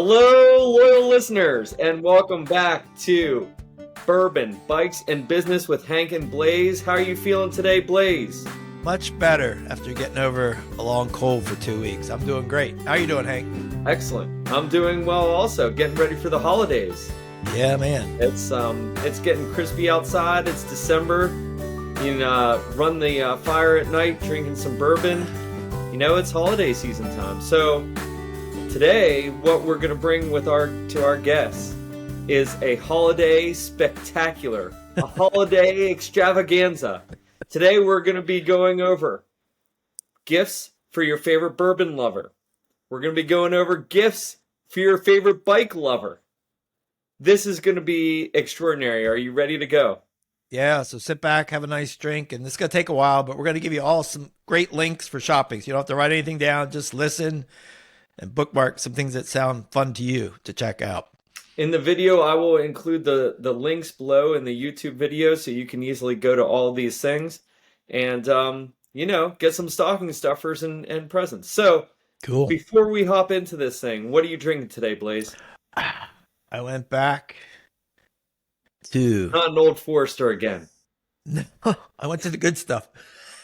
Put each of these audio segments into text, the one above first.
Hello, loyal listeners, and welcome back to Bourbon Bikes and Business with Hank and Blaze. How are you feeling today, Blaze? Much better after getting over a long cold for 2 weeks. I'm doing great. How are you doing, Hank? Excellent. I'm doing well also, getting ready for the holidays. Yeah, man. It's getting crispy outside. It's December. You can run the fire at night, drinking some bourbon. You know, it's holiday season time. So today, what we're going to bring to our guests is a holiday spectacular, a holiday extravaganza. Today, we're going to be going over gifts for your favorite bourbon lover. We're going to be going over gifts for your favorite bike lover. This is going to be extraordinary. Are you ready to go? Yeah, so sit back, have a nice drink, and this is going to take a while, but we're going to give you all some great links for shopping. So you don't have to write anything down, just listen and bookmark some things that sound fun to you to check out. In the video, I will include the links below in the YouTube video so you can easily go to all these things and, get some stocking stuffers and presents. So, cool. Before we hop into this thing, what are you drinking today, Blaze? I went back to... Not an Old Forester again. No, I went to the good stuff.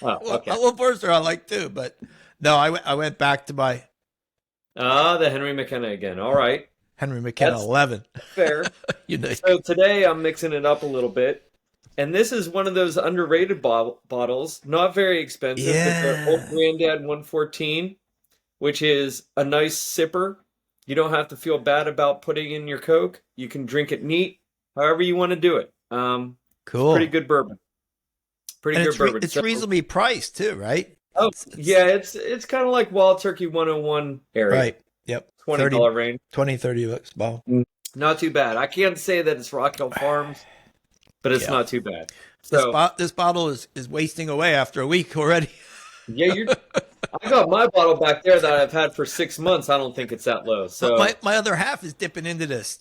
Oh, okay. Old Forester I like too, but no, I went back to my... the Henry McKenna again. All right. Henry McKenna 11. Fair. So today I'm mixing it up a little bit. And this is one of those underrated bottles. Not very expensive. Yeah. It's the Old Granddad 114, which is a nice sipper. You don't have to feel bad about putting in your Coke. You can drink it neat, however you want to do it. Cool. It's pretty good bourbon. It's reasonably priced too, right? Oh, yeah, it's kind of like Wild Turkey 101 area. Right. Yep. $20 range. 20, 30 bucks a bottle. Not too bad. I can't say that it's Rock Hill Farms, but it's not too bad. So this bottle is wasting away after a week already. Yeah, I got my bottle back there that I've had for 6 months. I don't think it's that low. So my other half is dipping into this,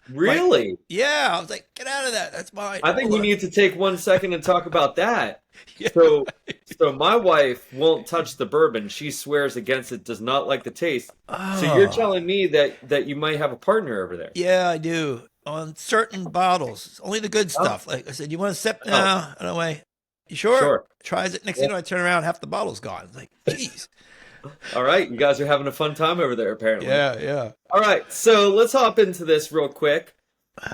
Really? Yeah, I was like, get out of that. That's mine. I think we need to take 1 second and talk about that. Yeah. So my wife won't touch the bourbon. She swears against it, does not like the taste. Oh. So you're telling me that you might have a partner over there? Yeah, I do. On certain bottles. Only the good stuff. Like I said, you want to sip now? And I'm like, you sure? Sure. Tries it. Next thing you know, I turn around, half the bottle's gone. It's like, geez. All right. You guys are having a fun time over there, apparently. Yeah. All right. So let's hop into this real quick.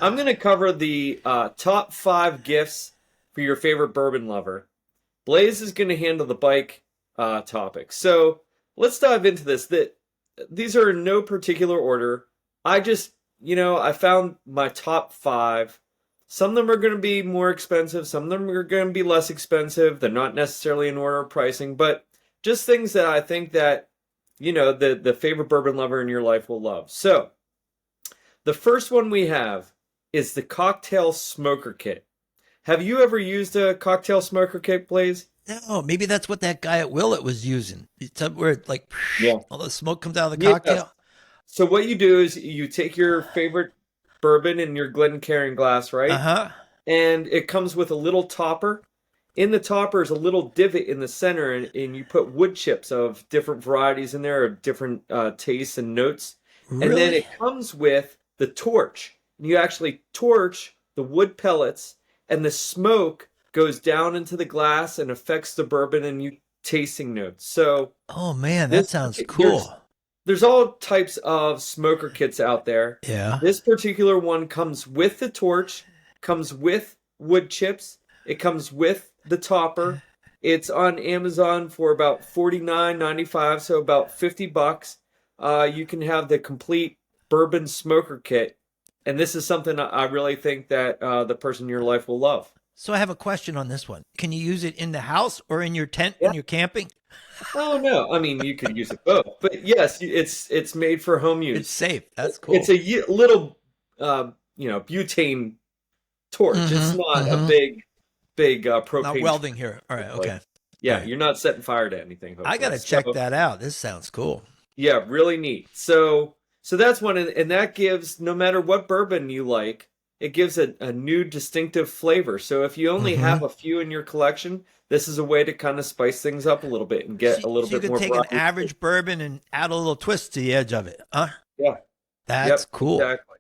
I'm going to cover the top 5 gifts for your favorite bourbon lover. Blaze is going to handle the bike topic. So let's dive into this. These are in no particular order. I just, I found my top 5. Some of them are going to be more expensive. Some of them are going to be less expensive. They're not necessarily in order of pricing, but just things that I think that, the favorite bourbon lover in your life will love. So the first one we have is the Cocktail Smoker Kit. Have you ever used a Cocktail Smoker Kit, Blaze? No, maybe that's what that guy at Willet was using. It's up where all the smoke comes out of the cocktail. So what you do is you take your favorite bourbon in your Glencairn glass, right? Uh-huh. And it comes with a little topper. In the topper is a little divot in the center, and you put wood chips of different varieties in there, of different tastes and notes. Really? And then it comes with the torch. You actually torch the wood pellets, and the smoke goes down into the glass and affects the bourbon and you tasting notes. So, oh man, that sounds cool. There's all types of smoker kits out there. Yeah. This particular one comes with the torch, comes with wood chips, it comes with the topper. It's on Amazon for about $49.95, so about $50. You can have the complete bourbon smoker kit. And this is something I really think that the person in your life will love. So I have a question on this one. Can you use it in the house or in your tent when you're camping? Oh, no. I mean, you could use it both. But yes, it's made for home use. It's safe. That's cool. It's a little, butane torch. It's not a big propane. Not welding here. All right. Okay. Yeah, you're not setting fire to anything. Hopefully. I got to check that out. This sounds cool. Yeah, really neat. So that's one, and that gives, no matter what bourbon you like, it gives a new distinctive flavor. So if you only have a few in your collection, this is a way to kind of spice things up a little bit and get a little bit more. You could take an average bourbon and add a little twist to the edge of it, huh? Yeah. That's Yep, cool. exactly.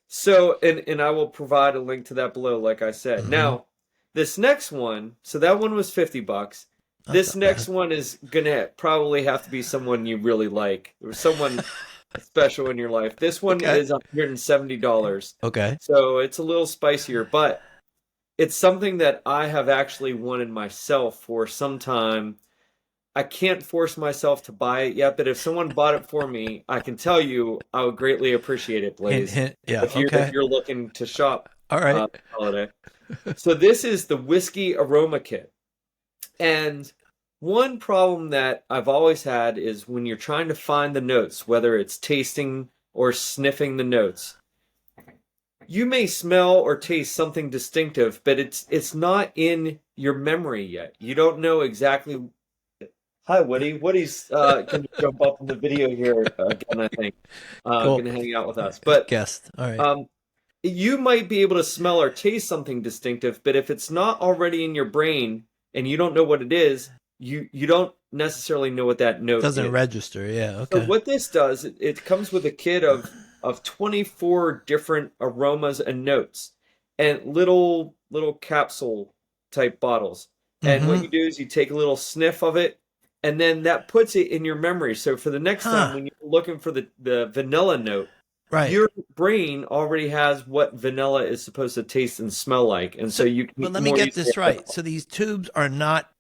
So, and I will provide a link to that below, like I said. Hmm. Now, this next one, so that one was $50. That's This not bad. next one is gonna probably have to be someone you really like, or someone special in your life. This one Okay. is $170. Okay. So it's a little spicier, but it's something that I have actually wanted myself for some time. I can't force myself to buy it yet, but if someone bought it for me, I can tell you I would greatly appreciate it, Hint, Blaze. hint. Yeah. If Okay. you're looking to shop All right. holiday. So this is the whiskey aroma kit. And one problem that I've always had is when you're trying to find the notes, whether it's tasting or sniffing the notes, you may smell or taste something distinctive, but it's not in your memory yet. You don't know exactly. Hi, Woody. Woody's going to jump up in the video here again, I think. Cool. Going to hang out with us. As But guest. All right. um, you might be able to smell or taste something distinctive, but if it's not already in your brain and you don't know what it is, you don't necessarily know what that note Doesn't is. register. Yeah. So Okay. what this does, it comes with a kit of 24 different aromas and notes and little capsule type bottles. And what Mm-hmm. you do is you take a little sniff of it, and then that puts it in your memory. So for the next time Huh. when you're looking for the vanilla note, Right. your brain already has what vanilla is supposed to taste and smell like, and so you But can let me more get easily this right. identify. So these tubes are not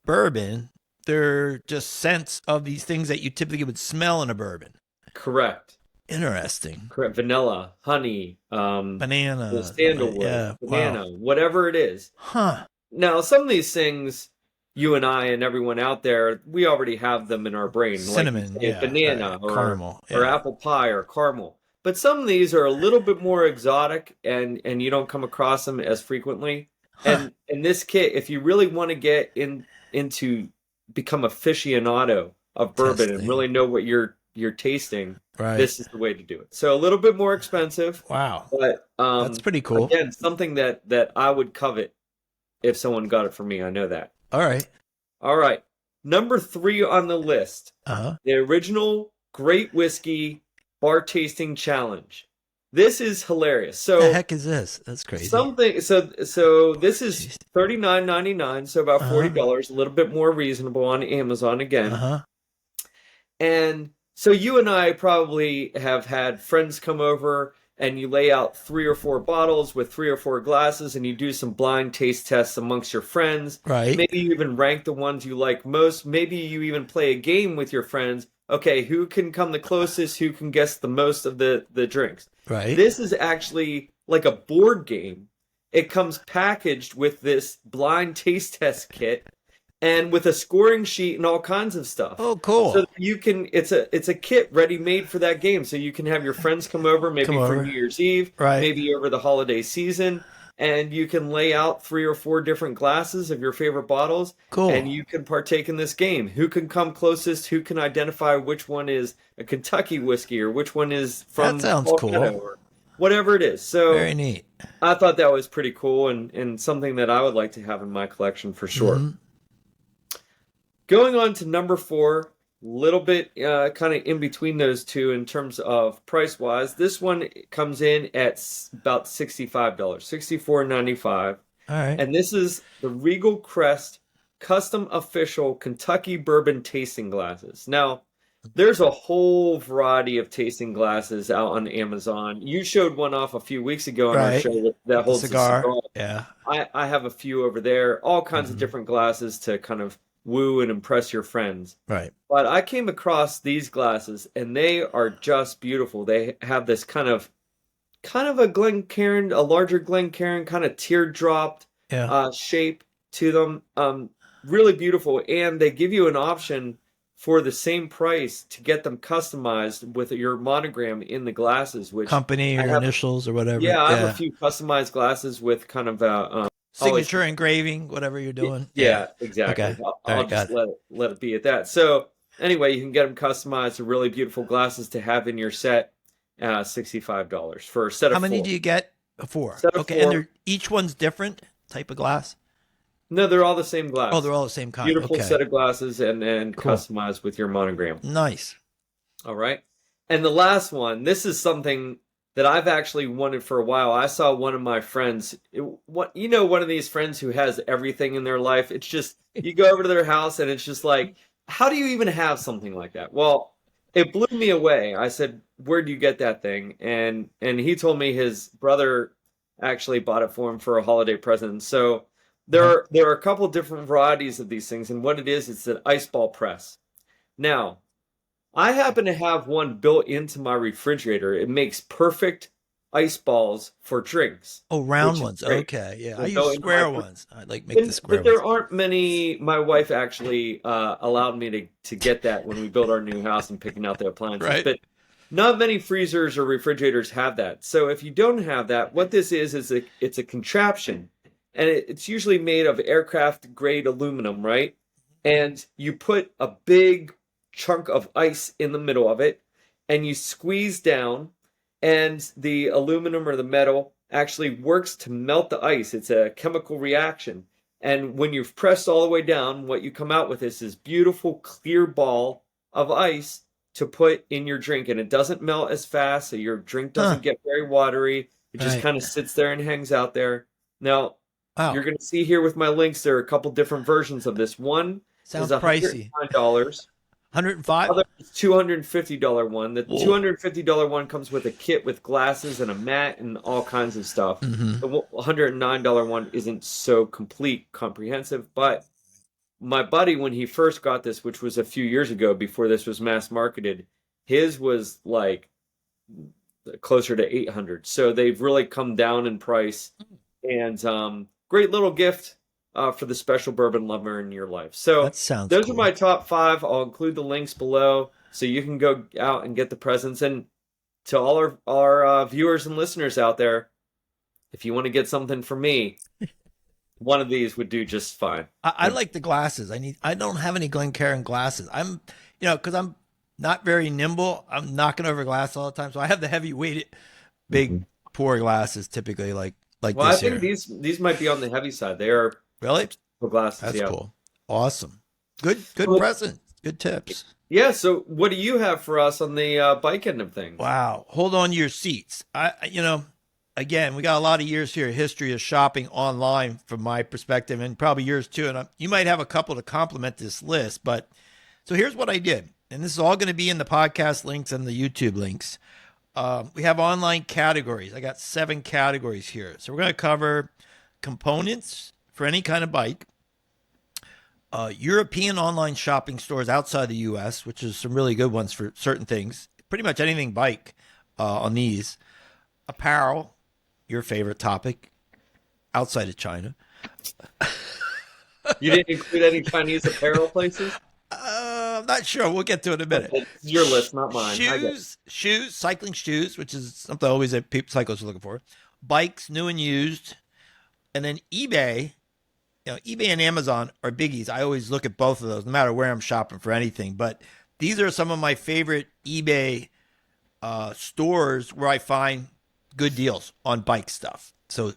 bourbon. They're just scents of these things that you typically would smell in a bourbon. Correct. Interesting. Correct. Vanilla, honey, the Banana. sandalwood, Yeah. Wow. banana, whatever it is. Huh. Now, some of these things, you and I and everyone out there, we already have them in our brain, like you Cinnamon. say, Yeah. banana Caramel. or Yeah. apple pie or caramel. But some of these are a little bit more exotic, and you don't come across them as frequently. Huh. And in this kit, if you really want to get into become aficionado of bourbon and Testing. really know what you're tasting, Right. this is the way to do it. So a little bit more expensive, Wow. but That's pretty cool. again, something that I would covet if someone got it for me. I know that. All right. All right. Number 3 on the list, Uh-huh. the original Great Whiskey Bar Tasting Challenge. This is hilarious. What the So heck is this? That's crazy. so this is Jeez. $39.99, so about Uh-huh. $40, a little bit more reasonable on Amazon again. Uh-huh. And so you and I probably have had friends come over and you lay out 3 or 4 bottles with 3 or 4 glasses and you do some blind taste tests amongst your friends. Right. Maybe you even rank the ones you like most. Maybe you even play a game with your friends. Okay, who can come the closest? Who can guess the most of the drinks? Right. This is actually like a board game. It comes packaged with this blind taste test kit and with a scoring sheet and all kinds of stuff. Oh, cool. So you can it's a kit ready made for that game. So you can have your friends come over maybe Come for over. New Year's Eve, Right. maybe over the holiday season, and you can lay out 3 or 4 different glasses of your favorite bottles Cool. and you can partake in this game. Who can come closest? Who can identify which one is a Kentucky whiskey or which one is from That sounds Colorado cool. or whatever it is. So Very neat. I thought that was pretty cool and something that I would like to have in my collection for sure. Mhm. Going on to number 4, little bit kind of in between those two in terms of price wise. This one comes in at about $65, $64.95. All right. And this is the Regal Crest Custom Official Kentucky Bourbon Tasting Glasses. Now, there's a whole variety of tasting glasses out on Amazon. You showed one off a few weeks ago on our Right. show that The holds a cigar. cigar. Yeah. I have a few over there, all kinds of Mhm. different glasses to kind of woo and impress your friends. Right. But I came across these glasses and they are just beautiful. They have this kind of a Glencairn, a larger Glencairn kind of teardropped Yeah. shape to them. Really beautiful, and they give you an option for the same price to get them customized with your monogram in the glasses. Which Company I or have, initials or whatever. yeah, I have a Yeah. few customized glasses with kind of always, Signature engraving, whatever you're doing. yeah, exactly. Okay. I'll, All I'll right. just Got it. let it be at that. So anyway, you can get them customized. They're really beautiful glasses to have in your set. $65 for a set of How many 4. do you get? 4. Set of Okay. And 4. they're each one's different type of glass. No, they're all the same glass. Oh, they're all the same kind. Beautiful Okay. set of glasses and Cool. customized with your monogram. Nice. All right. And the last one, this is something that I've actually wanted for a while. I saw one of my friends, one of these friends who has everything in their life. It's just, you go over to their house and it's just like, how do you even have something like that? Well, it blew me away. I said, "Where'd you get that thing?" And he told me his brother actually bought it for him for a holiday present. So there are a couple different varieties of these things, and what it is, it's an ice ball press. Now, I happen to have one built into my refrigerator. It makes perfect ice balls for drinks, Oh, which round is ones. great. Okay, yeah. I They'll go use into my square ones. I like make the square but there ones. aren't many. My wife actually allowed me to get that when we built our new house and picking out the appliances. Right. But not many freezers or refrigerators have that. So if you don't have that, what this is it's a contraption, and it's usually made of aircraft grade aluminum, right? And you put a big chunk of ice in the middle of it, and you squeeze down, and the aluminum or the metal actually works to melt the ice. It's a chemical reaction. And when you've pressed all the way down, what you come out with is this beautiful clear ball of ice to put in your drink. And it doesn't melt as fast, so your drink Huh. doesn't get very watery. It just Right. kind of sits there and hangs out there. Now, Wow. you're going to see here with my links, there are a couple different versions of this. One is Sounds pricey. $109. 105? Other is $250 one. The Whoa. $250 one comes with a kit with glasses and a mat and all kinds of stuff. Mm-hmm. The $109 one isn't so complete, comprehensive, but my buddy, when he first got this, which was a few years ago before this was mass marketed, his was like closer to 800. So they've really come down in price, and great little gift for the special bourbon lover in your life. So That sounds those cool. are my top 5. I'll include the links below so you can go out and get the presents. And to all our viewers and listeners out there, if you want to get something for me, one of these would do just fine. I like the glasses. I don't have any Glencairn glasses. Because I'm not very nimble. I'm knocking over glass all the time. So I have the heavy weighted, big pour glasses typically like Well, I this think here. these might be on the heavy side. They are Really? glasses. That's Yeah. cool. Awesome. Good Well, present. Good tips. Yeah. So, what do you have for us on the bike end of things? Wow. Hold on to your seats. Again, we got a lot of years here, history of shopping online from my perspective, and probably yours too. And you might have a couple to complement this list. But so here's what I did. And this is all going to be in the podcast links and the YouTube links. We have online categories. I got 7 categories here. So we're going to cover components for any kind of bike, European online shopping stores outside the U.S., which is some really good ones for certain things, pretty much anything bike on these, apparel, your favorite topic, outside of China. You didn't include any Chinese apparel places? I'm not sure. We'll get to it in a minute. It's your list, not mine. I get it. Shoes, cycling shoes, which is something always that cyclists are looking for. Bikes, new and used. And then eBay. eBay and Amazon are biggies. I always look at both of those, no matter where I'm shopping for anything. But these are some of my favorite eBay stores where I find good deals on bike stuff. So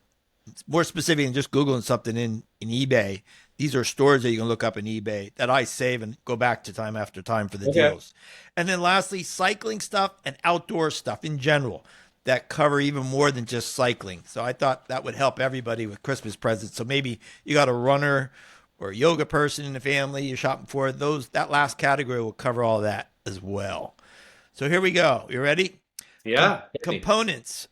it's more specific than just Googling something in eBay. These are stores that you can look up in eBay that I save and go back to time after time for the deals. And then lastly, cycling stuff and outdoor stuff in general that cover even more than just cycling. So I thought that would help everybody with Christmas presents. So maybe you got a runner or a yoga person in the family you're shopping for. That last category will cover all that as well. So here we go. You ready? Yeah. Components.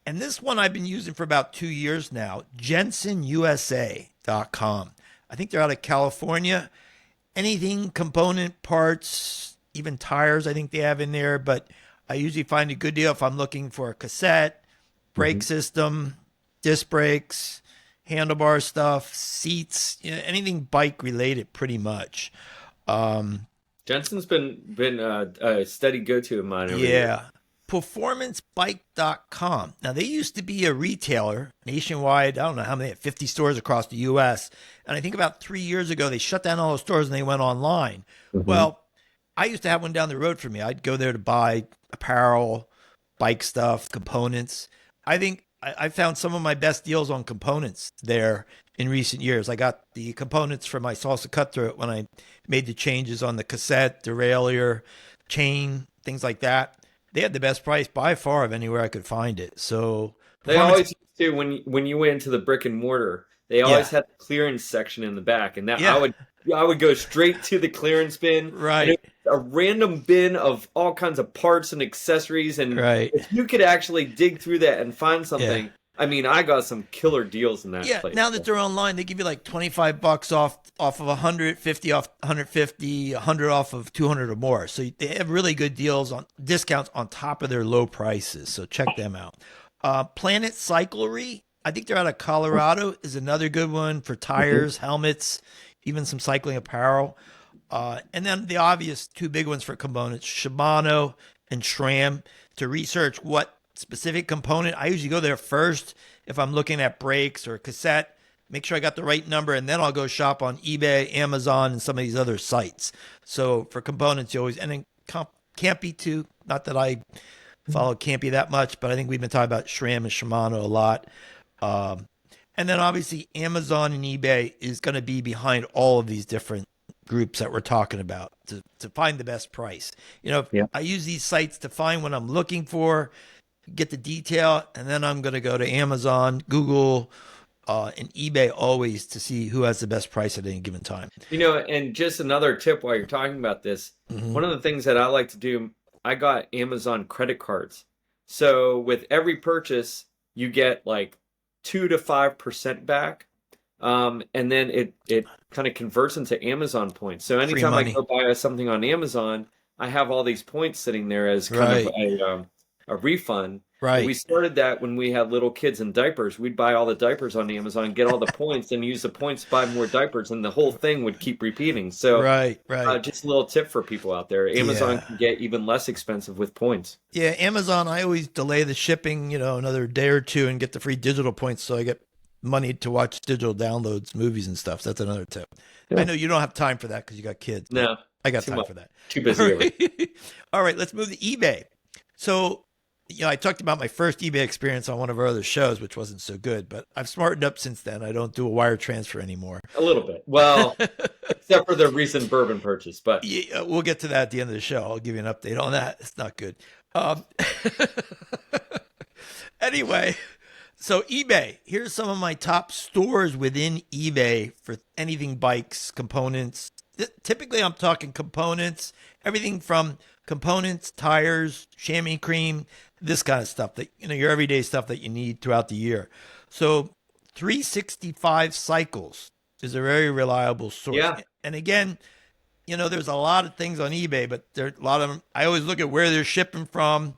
And this one I've been using for about 2 years now, jensenusa.com. I think they're out of California. Anything, component, parts, even tires, I think they have in there. But I usually find a good deal if I'm looking for a cassette, brake system, disc brakes, handlebar stuff, seats, anything bike related pretty much. Jensen's been a steady go-to of mine over here. Performancebike.com. Now, they used to be a retailer nationwide. I don't know how many, 50 stores across the U.S. And I think about 3 years ago, they shut down all those stores and they went online. Well, I used to have one down the road from me. I'd go there to buy apparel, bike stuff, components. I think I found some of my best deals on components there in recent years. I got the components for my Salsa Cutthroat when I made the changes on the cassette, derailleur, chain, things like that. They had the best price by far of anywhere I could find it. So They performance, always used to when you went into the brick and mortar. They yeah, always had the clearance section in the back, and that yeah, I would go straight to the clearance bin, and right, it was a random bin of all kinds of parts and accessories. And right, if you could actually dig through that and find yeah. something, I mean, I got some killer deals in that Yeah, place. now that they're online, they give you like $25 off of 150 off 150, 100 off of 200 or more. So they have really good deals on discounts on top of their low prices. So check them out. Planet Cyclery, I think they're out of Colorado, is another good one for tires, helmets, even some cycling apparel. And then the obvious two big ones for components, Shimano and SRAM, to research what specific component. I usually go there first if I'm looking at brakes or cassette, make sure I got the right number, and then I'll go shop on eBay, Amazon, and some of these other sites. So for components, you always, and then Campy too, not that I follow Campy that much, but I think we've been talking about SRAM and Shimano a lot. And then obviously Amazon and eBay is going to be behind all of these different groups that we're talking about to find the best price. You know, Yeah. I use these sites to find what I'm looking for, get the detail, and then I'm going to go to Amazon, Google, and eBay always to see who has the best price at any given time. You know, and just another tip while you're talking about this, one of the things that I like to do, I got Amazon credit cards. So with every purchase, you get like 2 to 5% back. And then it kind of converts into Amazon points. So anytime I go buy something on Amazon, I have all these points sitting there as kind of a refund. Right. We started that when we had little kids in diapers. We'd buy all the diapers on Amazon, get all the points, and use the points to buy more diapers, and the whole thing would keep repeating. So, right. just a little tip for people out there: Amazon can get even less expensive with points. Yeah, Amazon. I always delay the shipping, another day or two, and get the free digital points, so I get money to watch digital downloads, movies, and stuff. That's another tip. Yeah. I know you don't have time for that because you got kids. No, I got time for that. Too busy. All right, let's move to eBay. So, I talked about my first eBay experience on one of our other shows, which wasn't so good, but I've smartened up since then. I don't do a wire transfer anymore. A little bit. Well, except for the recent bourbon purchase, but yeah, we'll get to that at the end of the show. I'll give you an update on that. It's not good. Anyway, so eBay, here's some of my top stores within eBay for anything bikes, components. Typically, I'm talking components, everything from components, tires, chamois cream, this kind of stuff that, your everyday stuff that you need throughout the year. So 365 Cycles is a very reliable source. Yeah. And again, there's a lot of things on eBay, but there are a lot of them. I always look at where they're shipping from,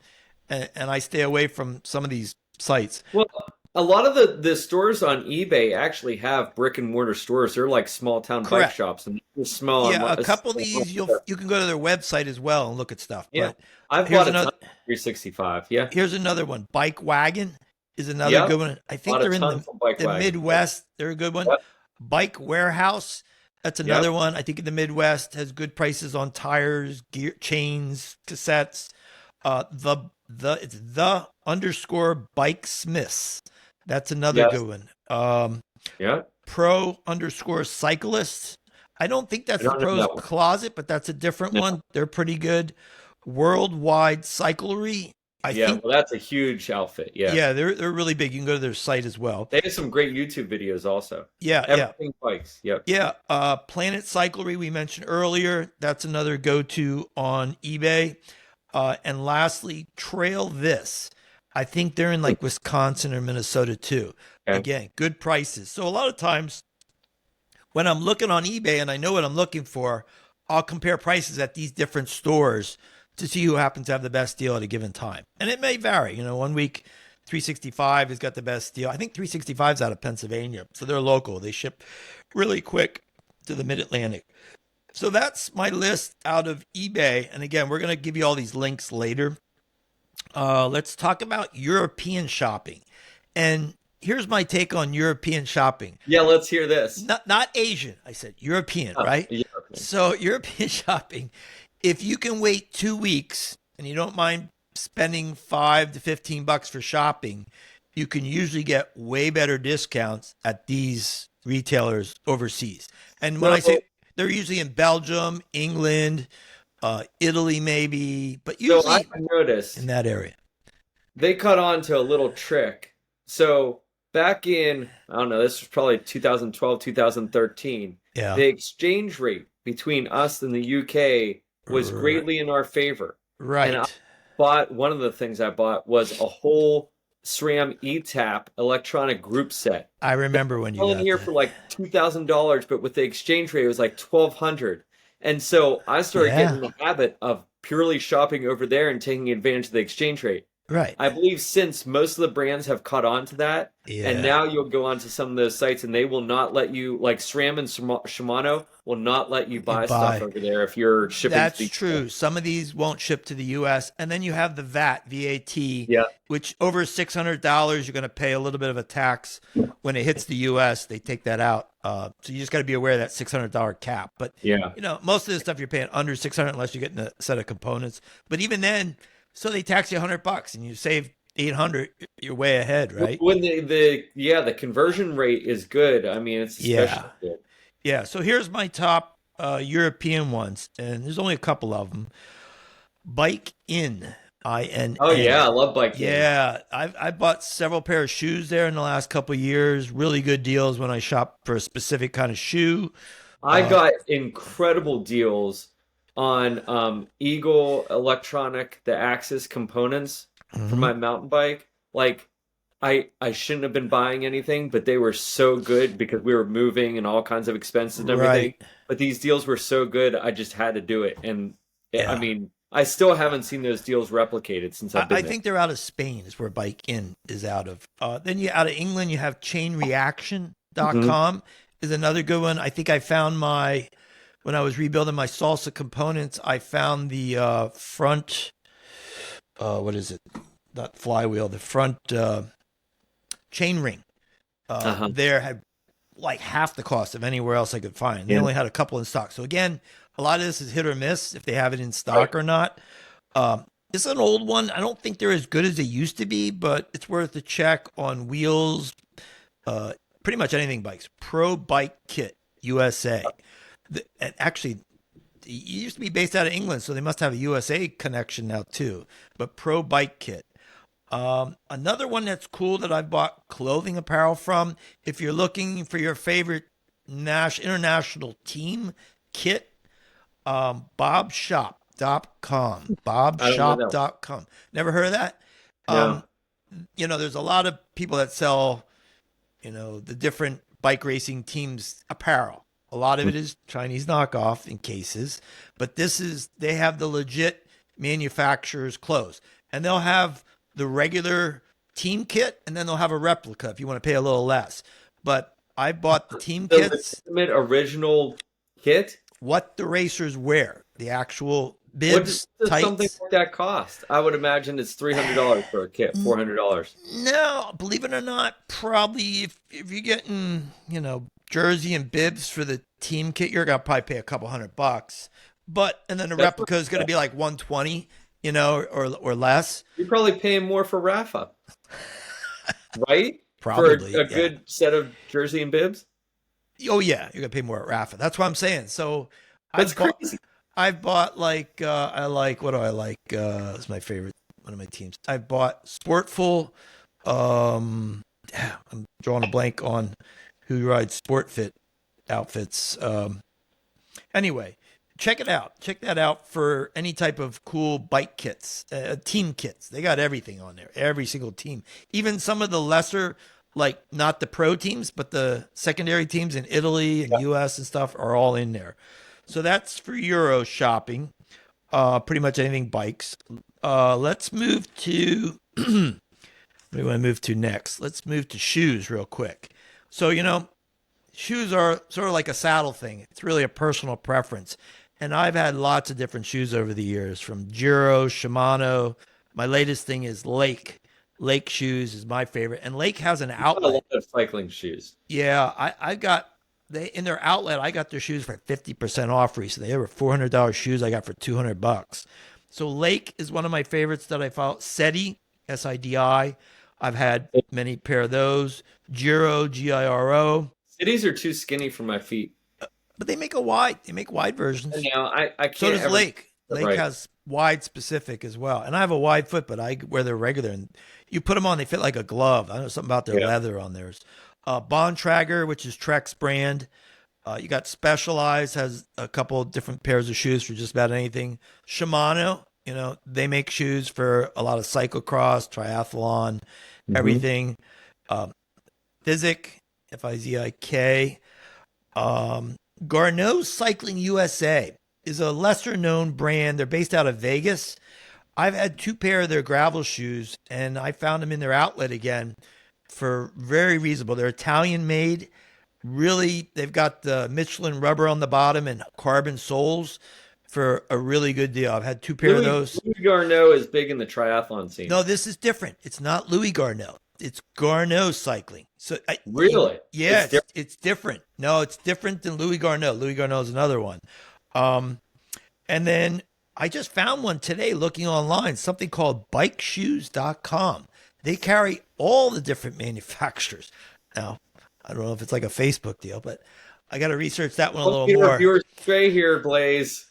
and I stay away from some of these sites. Well, a lot of the stores on eBay actually have brick and mortar stores. They're like small town bike shops, and small. Yeah, a couple of these you can go to their website as well and look at stuff. Yeah, but I've bought another 365. Yeah, here's another one. Wagon is another good one. I think they're in the Midwest. They're a good one. Yep. Warehouse. That's another one. I think in the Midwest has good prices on tires, gear, chains, cassettes. It's the _ Bike Smiths. That's another good one. Pro _ Cyclist. I don't think that's the Pro's Closet, but that's a different one. They're pretty good. Worldwide Cyclery. I think, well, that's a huge outfit. Yeah. Yeah, they're really big. You can go to their site as well. They have some great YouTube videos also. Yeah. Everything bikes. Yep. Yeah. Planet Cyclery, we mentioned earlier. That's another go-to on eBay. And lastly, Trail This. I think they're in like Wisconsin or Minnesota too. Okay. Again, good prices. So a lot of times when I'm looking on eBay and I know what I'm looking for, I'll compare prices at these different stores to see who happens to have the best deal at a given time. And it may vary. 1 week 365 has got the best deal. I think 365 is out of Pennsylvania. So they're local. They ship really quick to the Mid-Atlantic. So that's my list out of eBay. And again, we're going to give you all these links later. Let's talk about European shopping. And here's my take on European shopping. Yeah, let's hear this. Not Asian. I said European, right? European. So European shopping, if you can wait 2 weeks and you don't mind spending $5 to $15 for shopping, you can usually get way better discounts at these retailers overseas. And when I say they're usually in Belgium, England, Italy maybe, but So I usually in noticed that area. they caught on to a little trick. So back in, I don't know, this was probably 2012, 2013, Yeah. the exchange rate between us and the UK was R- greatly in our favor. And I right. bought, one of the things I bought was a whole SRAM ETAP electronic group set. I remember when you Selling got here that. for like $2,000, but with the exchange rate, it was like 1,200. And so I started getting Yeah. in the habit of purely shopping over there and taking advantage of the exchange rate. Right. I believe since most of the brands have caught on to that, and Yeah. now you'll go onto some of those sites and they will not let you, like SRAM and Shimano, will not let you You buy stuff buy. over there if you're shipping to That's the true. Some of these won't ship to the U.S. And then you have the VAT, yeah. which over $600, you're going to pay a little bit of a tax when it hits the U.S. They take that out. So you just got to be aware of that $600 cap. But Yeah. most of the stuff you're paying under 600 unless you're getting a set of components. But even then, so they tax you $100 and you save 800. You're way ahead, right? When the conversion rate is good. I mean, it's especially Yeah. good. Yeah. So here's my top European ones, and there's only a couple of them. Bike In, Oh INA. yeah, I love biking. Yeah, I bought several pair of shoes there in the last couple of years. Really good deals when I shop for a specific kind of shoe. I Uh, got incredible deals on Eagle Electronic, the Axis components for mhm. my mountain bike. Like I shouldn't have been buying anything, but they were so good because we were moving and all kinds of expenses and everything. Right. But these deals were so good, I just had to do it. And I Yeah. mean, I still haven't seen those deals replicated since I've I been there. think they're out of Spain is where Bike In is out of. Then you out of England, you have Mhm. chainreaction.com is another good one. I think I found when I was rebuilding my salsa components, I found the front, what is it? Not flywheel, the front chain ring Uh-huh. there had like half the cost of anywhere else I could find. They Yeah. only had a couple in stock. So again, a lot of this is hit or miss if they have it in Right. stock or not. It's an old one. I don't think they're as good as they used to be, but it's worth a check on Wheels. Pretty much anything bikes. Pro Bike Kit USA. And actually, it used to be based out of England, so they must have a USA connection now too. But Pro Bike Kit. Another one that's cool that I bought clothing apparel from. If you're looking for your favorite international team kit, bobshop.com. I don't know that one. Bobshop.com. Never heard of that? No. Um, there's a lot of people that sell, the different bike racing teams apparel. A lot of it is Chinese knockoff in cases, but they have the legit manufacturer's clothes. And they'll have the regular team kit, and then they'll have a replica if you want to pay a little less. But I bought the team The kits, legitimate original kit? what the racers wear, the actual What bibs, does something tights. like that cost? I would imagine it's $300 for a kit, $400. No, believe it or not, probably if you're getting, jersey and bibs for the team kit, you're gonna probably pay a couple $100. But and then the That's replica is gonna be like 120, or less. You're probably paying more for Rafa, right? For Probably, a yeah. good set of jersey and bibs? Oh yeah, you're gonna pay more at Rafa. That's what I'm saying. So That's I've bought crazy. I've bought like I like what do I like? It's my favorite one of my teams. I've bought Sportful. I'm drawing a blank on who rides Sportfit outfits. Anyway, check it out. Check that out for any type of cool bike kits, team kits. They got everything on there. Every single team, even some of the lesser, like not the pro teams, but the secondary teams in Italy and U.S. and stuff are all in there. So that's for Euro shopping. Pretty much anything bikes. Let's move to what do we want to move to next? Let's move to shoes real quick. So, shoes are sort of like a saddle thing. It's really a personal preference. And I've had lots of different shoes over the years from Giro, Shimano. My latest thing is Lake. Lake shoes is my favorite. And Lake has an You got a lot outlet. of cycling shoes. Yeah, I got they in their outlet. I got their shoes for 50% off recently. They were $400 shoes I got for $200. So Lake is one of my favorites that I follow. SETI, SIDI. I've had many pair of those. Giro, GIRO. Cities are too skinny for my feet. But they make wide versions. And now I So can't does ever Lake. Lake Right. has wide specific as well. And I have a wide foot, but I wear their regular. And you put them on, they fit like a glove. I don't know something about their Yeah. leather on theirs. Bontrager, which is Trek's brand. You got Specialized, has a couple of different pairs of shoes for just about anything. Shimano, they make shoes for a lot of cyclocross, triathlon, everything. Physic, Fizik. Garneau Cycling USA is a lesser known brand. They're based out of Vegas. I've had 2 pair of their gravel shoes, and I found them in their outlet again for very reasonable. They're Italian made. Really, they've got the Michelin rubber on the bottom and carbon soles for a really good deal. I've had 2 pair of those. Louis Garneau is big in the triathlon scene. No, this is different. It's not Louis Garneau. It's Garneau Cycling. So Really? Yeah, it's different. No, it's different than Louis Garneau. Louis Garneau is another one. And then I just found one today looking online, something called bikeshoes.com. They carry all the different manufacturers. Now, I don't know if it's like a Facebook deal, but I got to research that one a little more. Viewers stray here, Blaze.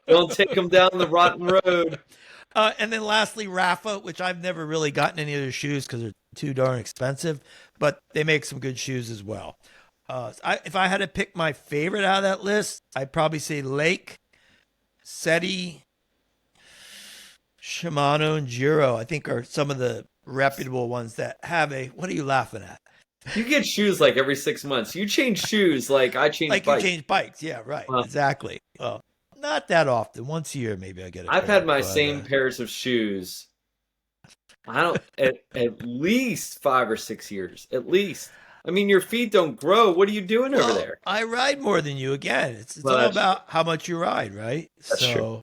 Don't take them down the rotten road. And then lastly, Rafa, which I've never really gotten any of their shoes because they're too darn expensive, but they make some good shoes as well. If I had to pick my favorite out of that list, I'd probably say Lake, SETI, Shimano, and Giro, I think are some of the reputable ones that have a, what are you laughing at? You get shoes like every 6 months. You change shoes like I change bikes. Like you change bikes. Yeah, right. Exactly. Well, not that often. Once a year, maybe I get it. I've had my same pairs of shoes. I don't at least 5 or 6 years. At least. I mean, your feet don't grow. What are you doing over there? I ride more than you. Again, it's all about how much you ride, right? That's true.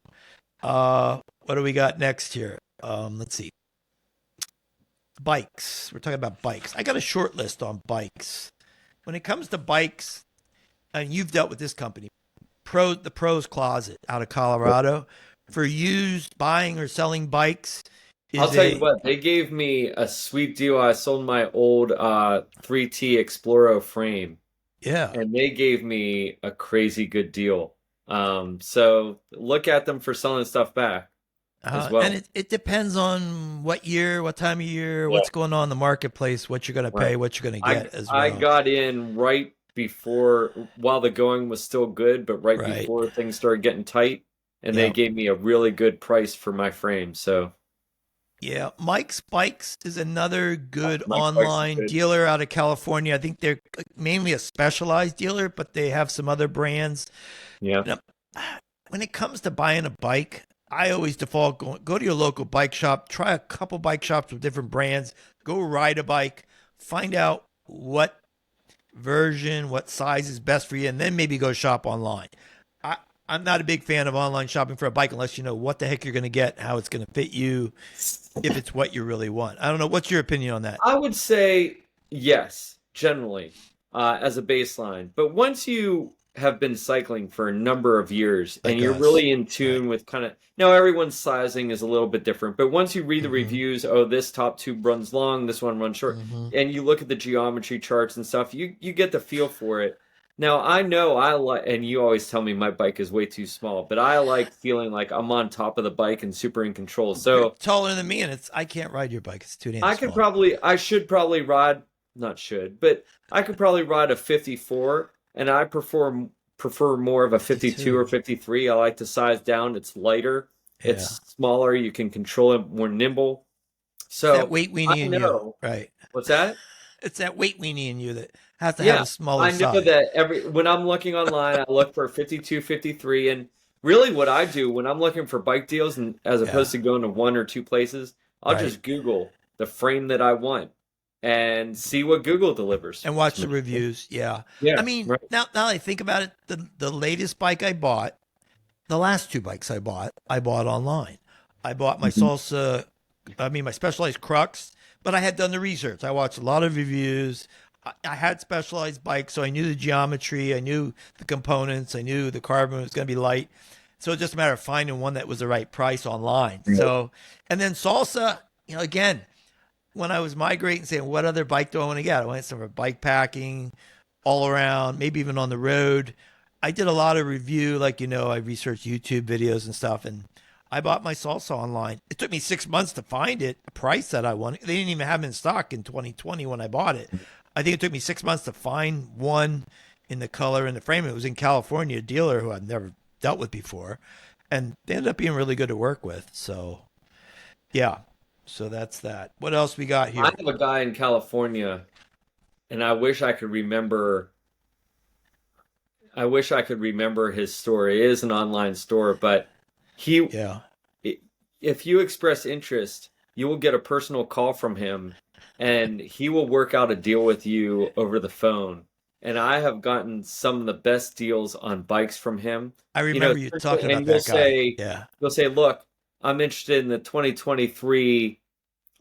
What do we got next here? Let's see. Bikes. We're talking about bikes. I got a short list on bikes. When it comes to bikes, and you've dealt with this company, the Pros Closet out of Colorado, for used buying or selling bikes. I'll tell you what, they gave me a sweet deal. I sold my old 3T Exploro frame. Yeah. And they gave me a crazy good deal. So look at them for selling stuff back as well. And it depends on what year, what time of year, what's going on in the marketplace, what you're going to pay, what you're going to get as well. I got in right before, while the going was still good, but right before things started getting tight. And they gave me a really good price for my frame. So. Yeah, Mike's Bikes is another good online dealer out of California. I think they're mainly a Specialized dealer, but they have some other brands. Yeah. Now, when it comes to buying a bike, I always default go to your local bike shop, try a couple bike shops with different brands, go ride a bike, find out what version, what size is best for you, and then maybe go shop online. I'm not a big fan of online shopping for a bike unless you know what the heck you're going to get, how it's going to fit you, if it's what you really want. I don't know. What's your opinion on that? I would say yes, generally, as a baseline. But once you have been cycling for a number of years and you're really in tune with kind of, now everyone's sizing is a little bit different, but once you read the reviews, this top tube runs long, this one runs short, and you look at the geometry charts and stuff, you get the feel for it. Now, I know I like, and you always tell me my bike is way too small, but I like feeling like I'm on top of the bike and super in control. So you're taller than me, and I can't ride your bike. It's too damn small. I should probably ride, not should, but I could probably ride a 54, and I prefer more of a 52 or 53. I like to size down. It's lighter. Yeah. It's smaller. You can control it, more nimble. So it's that weight weenie in you, right? What's that? It's that weight weenie in you that has to have a smaller size. I know that when I'm looking online, I look for 52, 53, and really what I do when I'm looking for bike deals, and as opposed to going to one or two places, I'll just Google the frame that I want and see what Google delivers. And watch the reviews, yeah. I mean, now that I think about it, the latest bike I bought, the last 2 bikes I bought online. I bought my my Specialized Crux, but I had done the research. I watched a lot of reviews. I had Specialized bikes, so I knew the geometry, I knew the components, I knew the carbon was going to be light. So it's just a matter of finding one that was the right price online. Yeah. So, and then Salsa, again, when I was migrating, saying, what other bike do I want to get? I wanted some for bike packing, all around, maybe even on the road. I did a lot of review, like, I researched YouTube videos and stuff, and I bought my salsa online. It took me 6 months to find it, a price that I wanted. They didn't even have it in stock in 2020 when I bought it. I think it took me 6 months to find one in the color and the frame. It was in California, a dealer who I've never dealt with before, and they ended up being really good to work with. So, yeah. So that's that. What else we got here? I have a guy in California, and I wish I could remember. I wish I could remember his store. It is an online store, but he, Yeah. if you express interest, you will get a personal call from him, and he will work out a deal with you over the phone. And I have gotten some of the best deals on bikes from him. I remember you talking about And you'll that guy. say, Yeah. you'll say, look, I'm interested in the 2023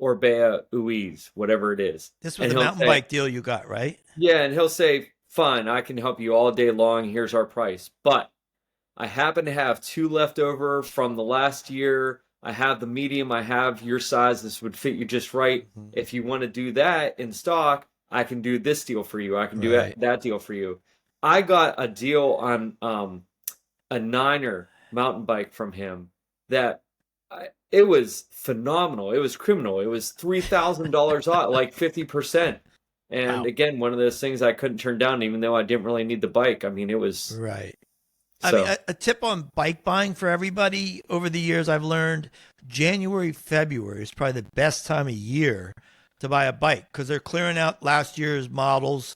Orbea Uis, whatever it is. This was And the he'll mountain say, bike deal you got, right? yeah, and he'll say, fine, I can help you all day long. Here's our price. But I happen to have two left over from the last year. I have the medium. I have your size. This would fit you just right. Mhm. If you want to do that in stock, I can do this deal for you. I can do Right. that deal for you. I got a deal on a Niner mountain bike from him that it was phenomenal. It was criminal. It was $3,000 off, like 50%. And Wow. again, one of those things I couldn't turn down, even though I didn't really need the bike. I mean, it was Right. I mean, so. a tip on bike buying for everybody over the years, I've learned January, February is probably the best time of year to buy a bike because they're clearing out last year's models.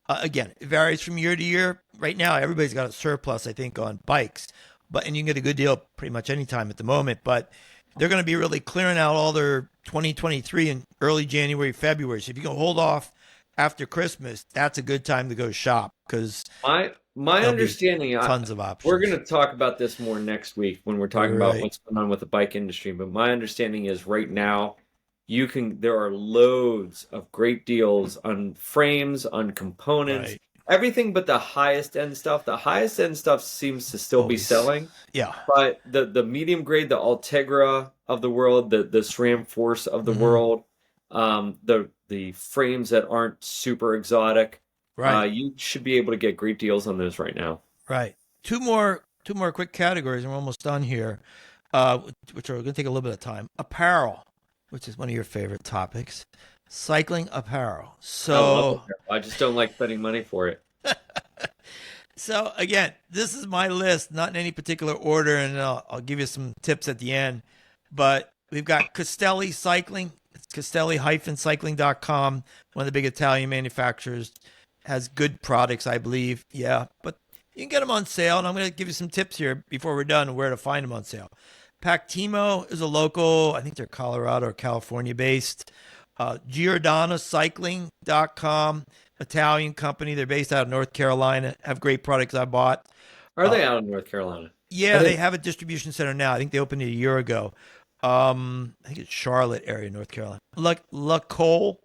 Again, it varies from year to year. Right now, everybody's got a surplus, I think, on bikes, and you can get a good deal pretty much anytime at the moment. But they're going to be really clearing out all their 2023 in early January, February. So if you can hold off after Christmas, that's a good time to go shop because My there'll be understanding, tons of options. we're going to talk about this more next week when we're talking about Right. what's going on with the bike industry. But my understanding is right now, there are loads of great deals on frames, on components, Right. everything but the highest end stuff. The highest end stuff seems to still be Always. selling, Yeah. but the medium grade, the Ultegra of the world, the SRAM Force of the Mhm. world, the frames that aren't super exotic. Right. You should be able to get great deals on those right now. Right. Two more quick categories, and we're almost done here. Which are going to take a little bit of time. Apparel, which is one of your favorite topics. Cycling apparel. I love So, apparel. I just don't like spending money for it. so again, this is my list, not in any particular order, and I'll give you some tips at the end. But we've got Castelli Cycling. It's castelli-cycling.com, one of the big Italian manufacturers. Has good products, I believe. Yeah, but you can get them on sale, and I'm going to give you some tips here before we're done where to find them on sale. Pactimo is a local, I think they're Colorado or California based. GiordanoCycling.com, Italian company. They're based out of North Carolina. Have great products I bought. Are they out in North Carolina? Yeah, I they think- have a distribution center now. I think they opened it a year ago. I think it's Charlotte area, North Carolina. La Cole,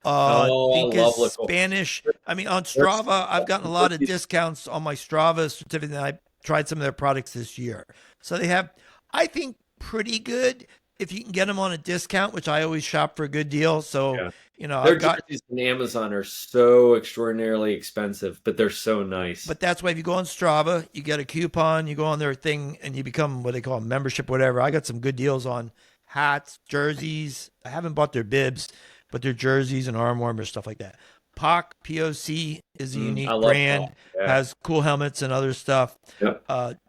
I think I love is La Cole. Spanish. I mean, on Strava, I've gotten a lot of discounts on my Strava certificate. And I tried some of their products this year. So they have, I think, pretty good if you can get them on a discount, which I always shop for a good deal. So, Yeah. I've Their got, jerseys on Amazon are so extraordinarily expensive, but they're so nice. but that's why if you go on Strava, you get a coupon, you go on their thing, and you become what they call a membership, whatever. I got some good deals on hats, jerseys. I haven't bought their bibs, but their jerseys and arm warmers, stuff like that. POC is a unique I love brand, Paul. Yeah. has cool helmets and other stuff. Yep.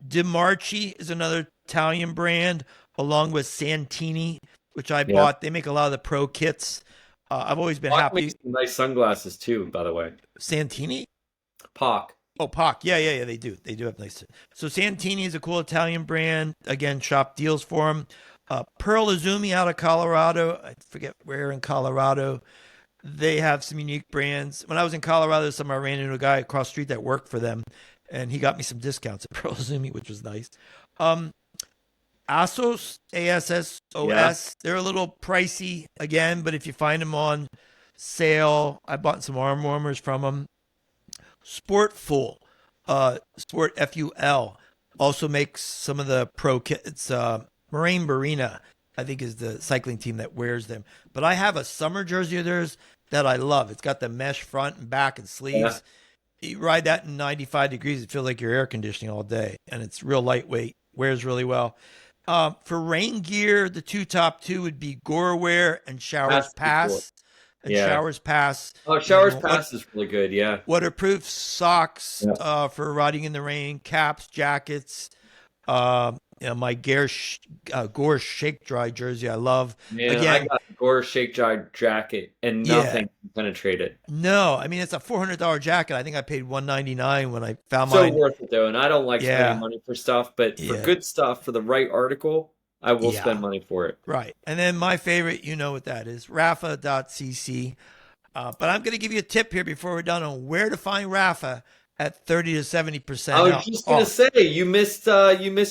DiMarchi is another Italian brand, along with Santini, which I Yeah. bought. They make a lot of the pro kits. I've always been Pac happy. makes some nice sunglasses too, by the way. Santini? Pac. Oh, POC. Yeah, they do. They do have nice. So Santini is a cool Italian brand. Again, shop deals for them. Pearl Izumi out of Colorado. I forget where in Colorado. They have some unique brands. When I was in Colorado this summer, I ran into a guy across the street that worked for them, and he got me some discounts at Pearl Izumi, which was nice. Assos, ASSOS, Yeah. they're a little pricey again, but if you find them on sale, I bought some arm warmers from them. Sportful, Sport FUL, also makes some of the pro kits. Moraine Barina, I think, is the cycling team that wears them. But I have a summer jersey of theirs that I love. It's got the mesh front and back and sleeves. You ride that in 95 degrees, it feels like you're air conditioning all day, and it's real lightweight, wears really well. For rain gear, the top two would be Gore and Showers That's the cool. Pass. And Yeah. Showers Pass, Oh, you Showers know, Pass is really good. Yeah. waterproof socks Yeah. for riding in the rain, caps, jackets. My Gore Shake Dry jersey, I love. Man, I Again, got a Gore Shake Dry jacket and yeah, nothing can penetrate it. no, I mean it's a $400 jacket. I think I paid $199 when I found So mine. worth it though. And I don't like spending Yeah, money for stuff, but for yeah, good stuff, for the right article, I will spend yeah. money for it. Right. And then my favorite, you know what that is, Rafa.cc. But I'm going to give you a tip here before we're done on where to find Rafa at 30 to 70% I was just gonna off. say you missed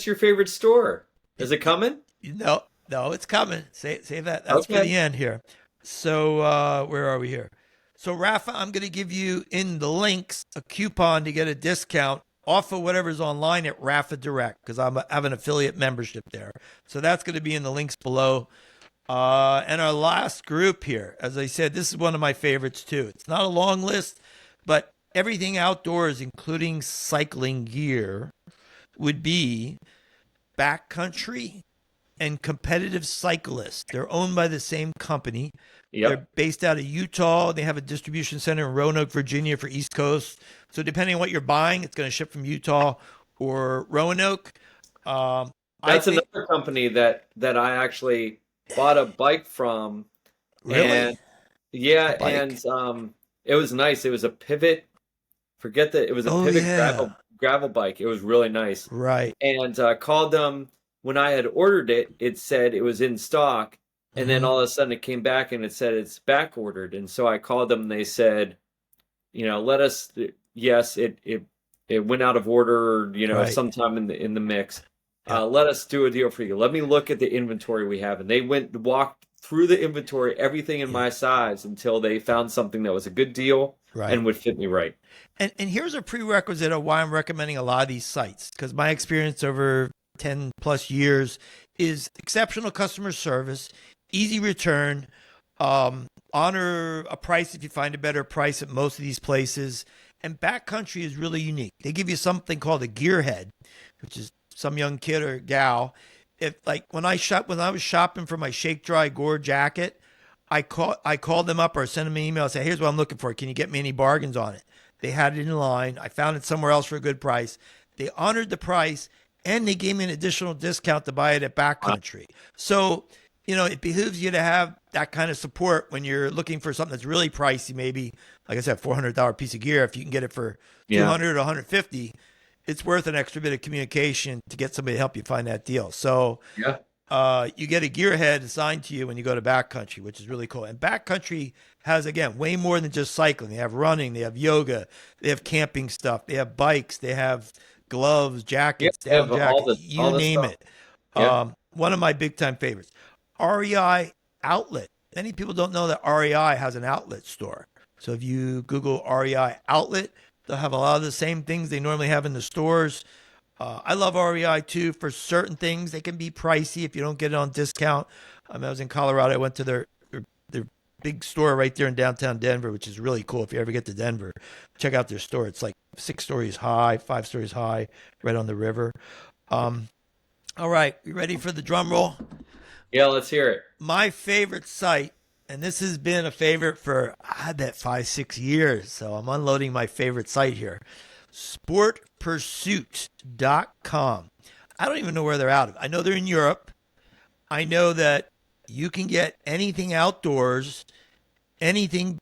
your favorite store. Is it coming? No, no, it's coming. Save that. That's for Okay. the end here. So where are we here? So Rafa, I'm going to give you in the links a coupon to get a discount off of whatever's online at Rafa Direct because I have an affiliate membership there. So that's going to be in the links below. And our last group here, as I said, this is one of my favorites too. It's not a long list, but everything outdoors, including cycling gear, would be Backcountry and Competitive Cyclist. They're owned by the same company. Yep. They're based out of Utah. They have a distribution center in Roanoke, Virginia for East Coast. So depending on what you're buying, it's going to ship from Utah or Roanoke. I That's think another company that I actually bought a bike from, and really a yeah, bike. and it was nice. It was a Pivot. Forget that it was a Oh Pivot yeah, gravel bike. It was really nice. right. And called them when I had ordered it. It said it was in stock, and then Hmm. all of a sudden it came back and it said it's back ordered. And so I called them. And they said, let us. Yes, it went out of order. Right. Sometime in the mix. Yeah. Let us do a deal for you. Let me look at the inventory we have. And they walked through the inventory, everything in Yeah. my size, until they found something that was a good deal Right. and would fit me right. And here's a prerequisite of why I'm recommending a lot of these sites because my experience over 10 plus years is exceptional customer service, easy return, honor a price if you find a better price at most of these places. And Backcountry is really unique. They give you something called a gearhead, which is some young kid or gal. If like when I was shopping for my Shake Dry Gore jacket, I called them up or sent them an email and said, "Here's what I'm looking for. Can you get me any bargains on it?" They had it in line. I found it somewhere else for a good price. They honored the price and they gave me an additional discount to buy it at Backcountry. So, it behooves you to have that kind of support when you're looking for something that's really pricey, maybe, like I said, $400 piece of gear. If you can get it for Yeah. 200 or 150, it's worth an extra bit of communication to get somebody to help you find that deal. So, Yeah. you get a gearhead assigned to you when you go to Backcountry, which is really cool. And Backcountry has, again, way more than just cycling. They have running, they have yoga, they have camping stuff, they have bikes, they have gloves, Yeah. jackets, They have down jackets, you all the name stuff. it. Yeah. One of my big time favorites, REI Outlet. Many people don't know that REI has an outlet store. So if you Google REI Outlet, they'll have a lot of the same things they normally have in the stores. I love REI too for certain things. They can be pricey if you don't get it on discount. I was in Colorado. I went to their big store right there in downtown Denver, which is really cool. If you ever get to Denver, check out their store. It's like 6 stories high, 5 stories high, right on the river. Um, all right, you ready for the drum roll? Yeah. Let's hear it. My favorite site, and this has been a favorite for I bet 5, 6 years. So I'm unloading my favorite site here. Sportpursuit.com. I don't even know where they're out of. I know they're in Europe. I know that you can get anything outdoors, anything,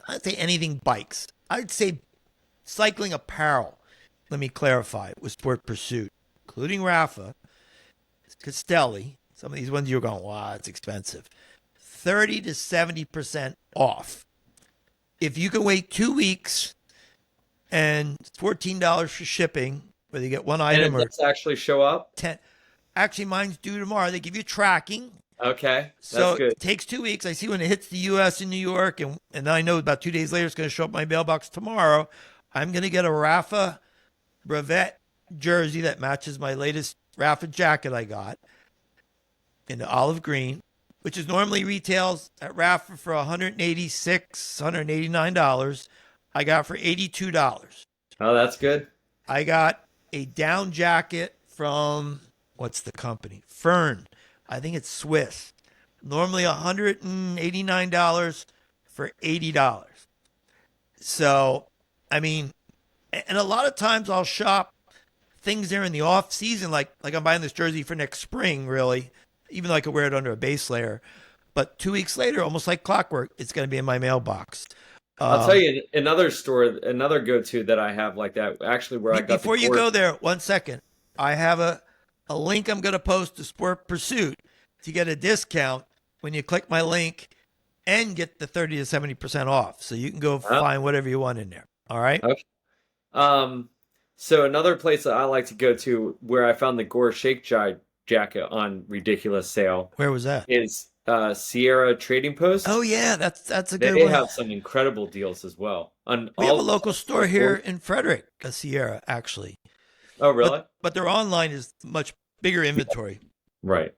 I'd say anything bikes. I'd say cycling apparel. Let me clarify with Sport Pursuit, including Rafa, Castelli. Some of these ones you're going, wow, it's expensive. 30 to 70% off. If you can wait 2 weeks and $14 for shipping, whether you get one And item it or does actually show up. 10. Actually, mine's due tomorrow. They give you tracking. Okay. That's So good. it takes 2 weeks. I see when it hits the U.S. in New York, and I know about 2 days later it's going to show up in my mailbox tomorrow. I'm going to get a Rafa Brevet jersey that matches my latest Rafa jacket I got in the olive green, which is normally retails at Rafa for $186, $189. I got for $82. Oh, that's good. I got a down jacket from, what's the company? Fern. I think it's Swiss. Normally $189 for $80. So, I mean, and a lot of times I'll shop things there in the off season, like I'm buying this jersey for next spring, really, even though I could wear it under a base layer. But 2 weeks later, almost like clockwork, it's going to be in my mailbox. I'll tell Um, you another store, another go-to that I have like that. Actually, where I got the Before you cord. go there, 1 second. I have a link I'm going to post to Sport Pursuit to get a discount when you click my link and get the 30 to 70% off. So you can go Huh? find whatever you want in there. All right. Okay. Um, so another place that I like to go to where I found the Gore Shake jacket on ridiculous sale Where was that? is Sierra Trading Post. Oh, yeah. That's a good They one. have some incredible deals as well on We have a all. local store here in Frederick, a Sierra, actually. Oh, really? But their online is much bigger inventory. Right.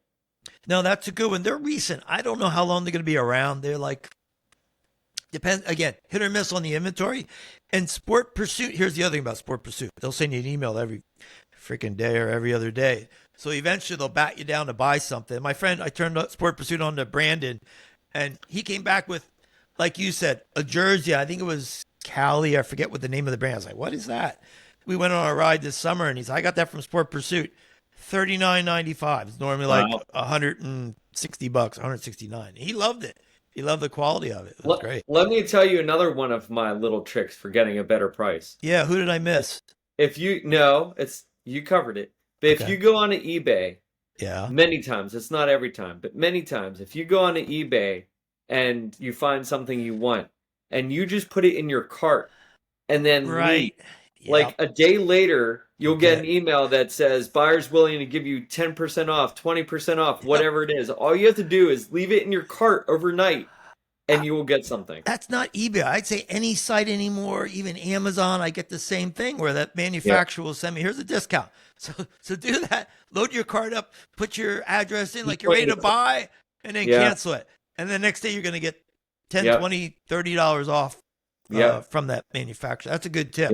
No, that's a good one. They're recent. I don't know how long they're going to be around. They're like, depends, again, hit or miss on the inventory. And Sport Pursuit, here's the other thing about Sport Pursuit. They'll send you an email every freaking day or every other day. So eventually they'll bat you down to buy something. My friend, I turned Sport Pursuit on to Brandon, and he came back with, like you said, a jersey. I think it was Cali. I forget what the name of the brand. I was like, what is that? We went on a ride this summer, and he's like, I got that from Sport Pursuit. $39.95. It's normally like Wow. $160, $169. He loved it. He loved the quality of it. It was Let, great. let me tell you another one of my little tricks for getting a better price. Yeah, who did I miss? If you no, it's you covered it. But if Okay. you go on to eBay, Yeah. many times, it's not every time, but many times, if you go on to eBay and you find something you want and you just put it in your cart and then leave, Right. like Yep. a day later, you'll get an Okay. email that says buyer's willing to give you 10% off, 20% off, Yep. whatever it is. All you have to do is leave it in your cart overnight and you will get something. That's not eBay. I'd say any site anymore, even Amazon, I get the same thing where that manufacturer will send me, here's a discount. So do that. Load your card up, put your address in like you're ready to buy, and then Yeah. cancel it. And the next day you're going to get 10, Yep. 20, $30 off Yeah. from that manufacturer. That's a good tip.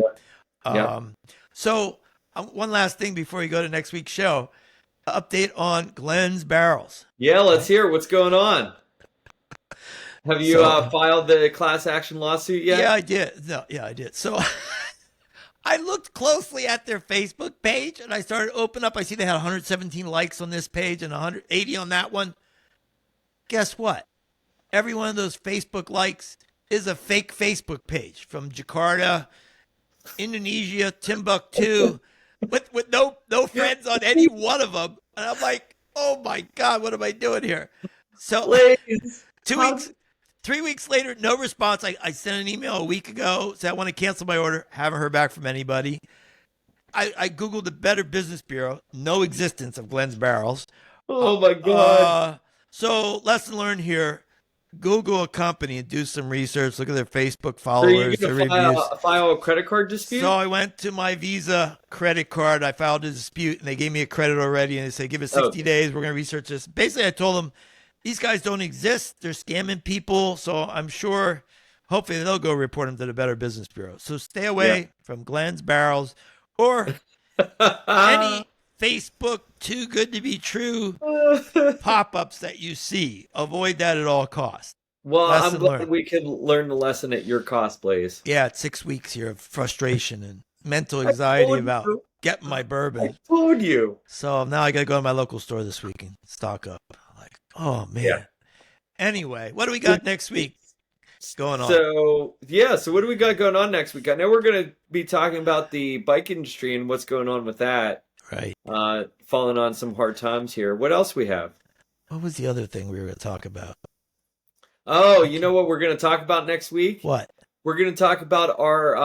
Yep. So one last thing before we go to next week's show, update on Glenn's barrels. Yeah, let's hear what's going on. Have you So- filed the class action lawsuit yet? Yeah, I did. No, yeah, I did. So I looked closely at their Facebook page and I started open up. I see they had 117 likes on this page and 180 on that one. Guess what? Every one of those Facebook likes is a fake Facebook page from Jakarta, Indonesia, Timbuktu, with no friends on any one of them. And I'm like, oh my God, what am I doing here? So Please. 3 weeks later, no response. I sent an email a week ago, said I want to cancel my order. Haven't heard back from anybody. I Googled the Better Business Bureau. No existence of Glenn's Barrels. Oh my God. So lesson learned here. Google a company and do some research. Look at their Facebook So are you followers, their going to reviews. file a credit card dispute? So I went to my Visa credit card. I filed a dispute, and they gave me a credit already. And they said, give us 60 days. We're going to research this. Basically, I told them, these guys don't exist. They're scamming people. So I'm sure, hopefully, they'll go report them to the Better Business Bureau. So stay away from Glenn's Barrels or any Facebook too good to be true pop-ups that you see. Avoid that at all costs. Well, Lesson I'm glad learned. we could learn the lesson at your cost, Blaze. Yeah, it's 6 weeks here of frustration and mental anxiety told about you. getting my bourbon. I told you. So now I got to go to my local store this week and stock up. Like, oh man. Yeah. Anyway, what do we got next week going on? So what do we got going on next week? I know we're going to be talking about the bike industry and what's going on with that. Right. Falling on some hard times here. What else we have? What was the other thing we were going to talk about? Oh, you know what we're going to talk about next week? What? We're going to talk about our,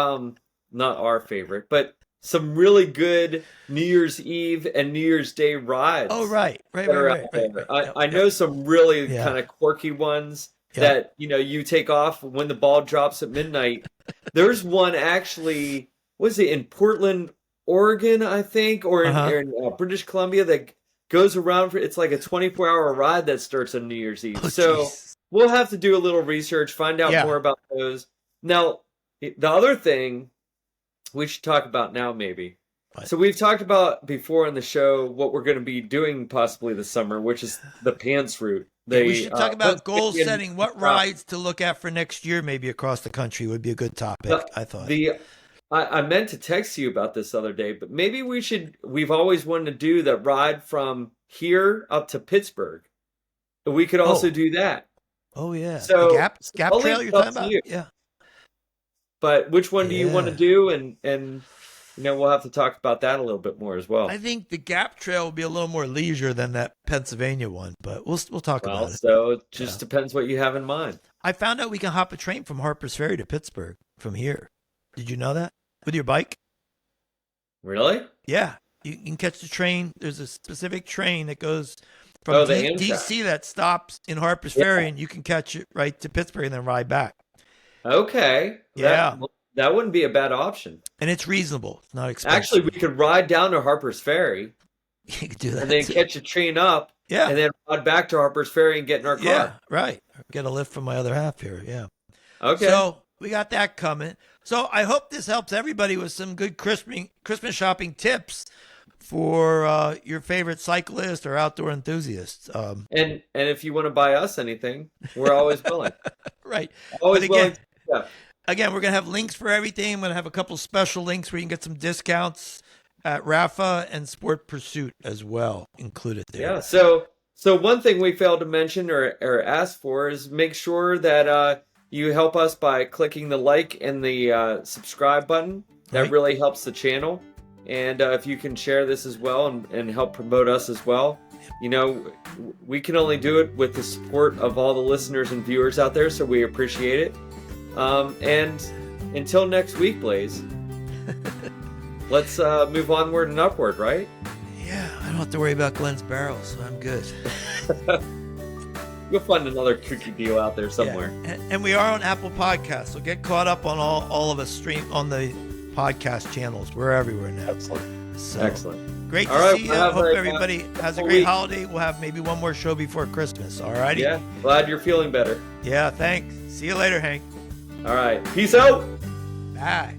not our favorite, but some really good New Year's Eve and New Year's Day rides. Oh, right. that are out there. I know some really kind of quirky ones that, you take off when the ball drops at midnight. There's one actually, was it in Portland, Oregon, I think, or in British Columbia that goes around it's like a 24-hour ride that starts on New Year's Eve. We'll have to do a little research, find out more about those. Now, the other thing we should talk about now, maybe. What? So we've talked about before on the show what we're going to be doing possibly this summer, which is the pants route. We should talk about goal Pennsylvania- setting. What rides to look at for next year, maybe across the country, would be a good topic. I thought. I meant to text you about this the other day, but maybe we should. We've always wanted to do the ride from here up to Pittsburgh. We could also do that. Oh yeah, So the Gap I'll Trail leave you're it up talking to about. you. Yeah. But which one do you want to Yeah. do? And we'll have to talk about that a little bit more as well. I think the Gap Trail will be a little more leisure than that Pennsylvania one, but we'll talk about it. So it just depends what you have in mind. I found out we can hop a train from Harper's Ferry to Pittsburgh from here. Did you know that? With your bike? Really? Yeah. You can catch the train. There's a specific train that goes from the Amtrak. DC that stops in Harper's Ferry, and you can catch it right to Pittsburgh and then ride back. Okay. Yeah. That wouldn't be a bad option. And it's reasonable. It's not expensive. Actually, we could ride down to Harper's Ferry you could do that and then too. catch a train up Yeah. and then ride back to Harper's Ferry and get in our car. Yeah, right. Get a lift from my other half here. Yeah. Okay. So we got that coming. So I hope this helps everybody with some good Christmas shopping tips for your favorite cyclist or outdoor enthusiasts. And if you want to buy us anything, we're always willing. Right. Always But willing. Yeah. Again, we're going to have links for everything. I'm going to have a couple special links where you can get some discounts at Rafa and Sport Pursuit as well included there. Yeah. So one thing we failed to mention or ask for is make sure that you help us by clicking the like and the subscribe button. That Right. really helps the channel. And if you can share this as well and help promote us as well. We can only do it with the support of all the listeners and viewers out there, so we appreciate it. And until next week, Blaze, let's move onward and upward, right? Yeah, I don't have to worry about Glenn's barrels, so I'm good. You'll find another cookie deal out there somewhere. Yeah. And we are on Apple Podcasts, so get caught up on all of us stream on the podcast channels. We're everywhere now. Excellent. So, Excellent. Great to All right, see you. well, have Hope a everybody has a wonderful great week. holiday. We'll have maybe one more show before Christmas. All righty? Yeah. Glad you're feeling better. Yeah, thanks. See you later, Hank. All right. Peace out. Bye.